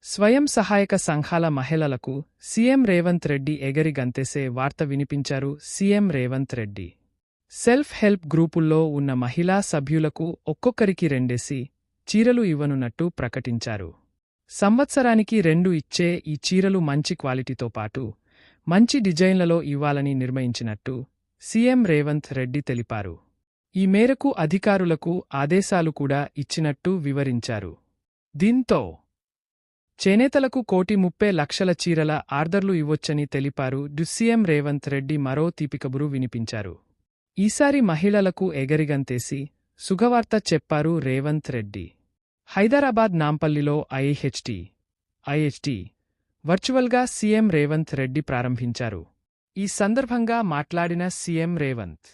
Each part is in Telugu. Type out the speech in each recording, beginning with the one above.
స్వయం సహాయక సంఘాల మహిళలకు సీఎం రేవంత్ రెడ్డి ఎగరి గంతేసే వార్త వినిపించారు. CM Revanth Reddy self help గ్రూపుల్లో ఉన్న మహిళా సభ్యులకు ఒక్కొక్కరికి 2 చీరలు ఇవ్వనున్నట్టు ప్రకటించారు. సంవత్సరానికి 2 ఇచ్చే ఈ చీరలు మంచి క్వాలిటీతో పాటు మంచి డిజైన్లలో ఇవ్వాలని నిర్ణయించినట్టు సీఎం రేవంత్ రెడ్డి తెలిపారు. ఈ మేరకు అధికారులకు ఆదేశాలు కూడా ఇచ్చినట్టు వివరించారు. దీంతో చేనేతలకు 1,30,00,000 చీరల ఆర్డర్లు ఇవ్వొచ్చని తెలిపారు. సీఎం రేవంత్ రెడ్డి మరో తీపికబురు వినిపించారు. ఈసారి మహిళలకు ఎగరిగంతేసి శుభవార్త చెప్పారు రేవంత్ రెడ్డి. హైదరాబాద్ నాంపల్లిలో ఐహెచ్టీ వర్చువల్గా సీఎం రేవంత్ రెడ్డి ప్రారంభించారు. ఈ సందర్భంగా మాట్లాడిన సీఎం రేవంత్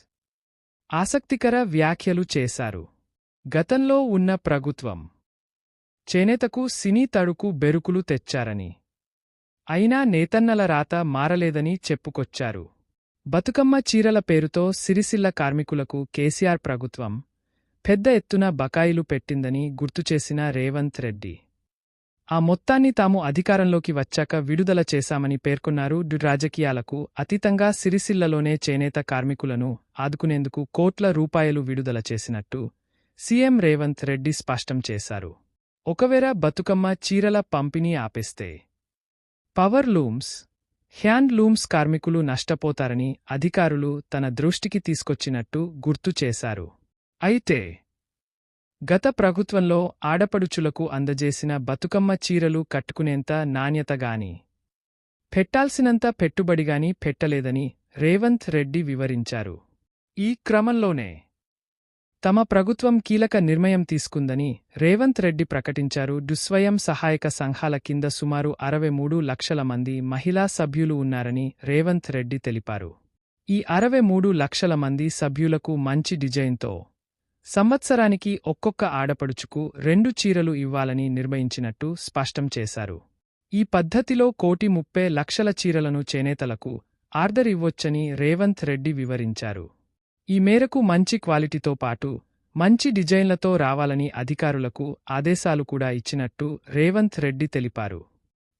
ఆసక్తికర వ్యాఖ్యలు చేశారు. గతంలో ఉన్న ప్రభుత్వం చేనేతకు సినీ తడుకు బెరుకులు తెచ్చారని, అయినా నేతన్నల రాత మారలేదని చెప్పుకొచ్చారు. బతుకమ్మ చీరల పేరుతో సిరిసిల్ల కార్మికులకు కేసీఆర్ ప్రభుత్వం పెద్ద ఎత్తున బకాయిలు పెట్టిందని గుర్తుచేసిన రేవంత్ రెడ్డి ఆ మొత్తాన్ని తాము అధికారంలోకి వచ్చాక విడుదల చేశామని పేర్కొన్నారు. రాజకీయాలకు అతీతంగా సిరిసిల్లలోనే చేనేత కార్మికులను ఆదుకునేందుకు కోట్ల రూపాయలు విడుదల చేసినట్టు సీఎం రేవంత్ రెడ్డి స్పష్టం చేశారు. ఒకవేళ బతుకమ్మ చీరల పంపిణీ ఆపేస్తే పవర్ లూమ్స్, హ్యాండ్ లూమ్స్ కార్మికులు నష్టపోతారని అధికారులు తన దృష్టికి తీసుకొచ్చినట్టు గుర్తు చేశారు. అయితే గత ప్రభుత్వంలో ఆడపడుచులకు అందజేసిన బతుకమ్మ చీరలు కట్టుకునేంత నాణ్యతగాని, పెట్టాల్సినంత పెట్టుబడిగాని పెట్టలేదని రేవంత్ రెడ్డి వివరించారు. ఈ క్రమంలోనే తమ ప్రభుత్వం కీలక నిర్ణయం తీసుకుందని రేవంత్ రెడ్డి ప్రకటించారు. స్వయం సహాయక సంఘాల కింద సుమారు 63 లక్షల మంది మహిళా సభ్యులు ఉన్నారని రేవంత్ రెడ్డి తెలిపారు. ఈ 63 లక్షల మంది సభ్యులకు మంచి డిజైన్తో సంవత్సరానికి ఒక్కొక్క ఆడపడుచుకు 2 చీరలు ఇవ్వాలని నిర్ణయించినట్టు స్పష్టం చేశారు. ఈ పద్ధతిలో 1,30,00,000 చీరలను చేనేతలకు ఆర్డర్ ఇవ్వొచ్చని రేవంత్ రెడ్డి వివరించారు. ఈ మేరకు మంచి క్వాలిటీతో పాటు మంచి డిజైన్లతో రావాలని అధికారులకు ఆదేశాలు కూడా ఇచ్చినట్టు రేవంత్ రెడ్డి తెలిపారు.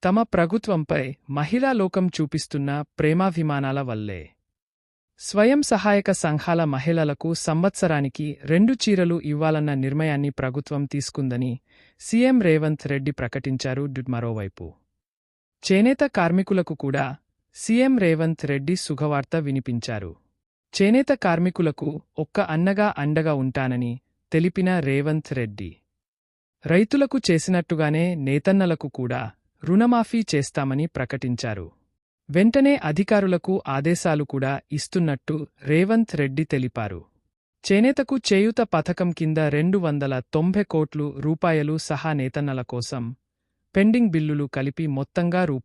తమ ప్రభుత్వంపై మహిళా లోకం చూపిస్తున్న ప్రేమాభిమానాల వల్లే స్వయం సహాయక సంఘాల మహిళలకు సంవత్సరానికి 2 చీరలు ఇవ్వాలన్న నిర్ణయాన్ని ప్రభుత్వం తీసుకుందని సీఎం రేవంత్ రెడ్డి ప్రకటించారు. మరోవైపు చేనేత కార్మికులకు కూడా సీఎం రేవంత్ రెడ్డి శుభవార్త వినిపించారు. చేనేత కార్మికులకు ఒక్క అన్నగా అండగా ఉంటానని తెలిపిన రేవంత్ రెడ్డి రైతులకు చేసినట్టుగానే నేతన్నలకు కూడా రుణమాఫీ చేస్తామని ప్రకటించారు. వెంటనే అధికారులకు ఆదేశాలు కూడా ఇస్తున్నట్టు రేవంత్ రెడ్డి తెలిపారు. చేనేతకు చేయూత పథకం కింద 290 కోట్ల రూపాయలు సహా నేతన్నల కోసం పెండింగ్ బిల్లులు కలిపి మొత్తంగా రూ.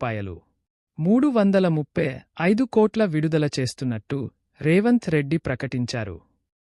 335 కోట్ల విడుదల చేస్తున్నట్టు రేవంత్ రెడ్డి ప్రకటించారు.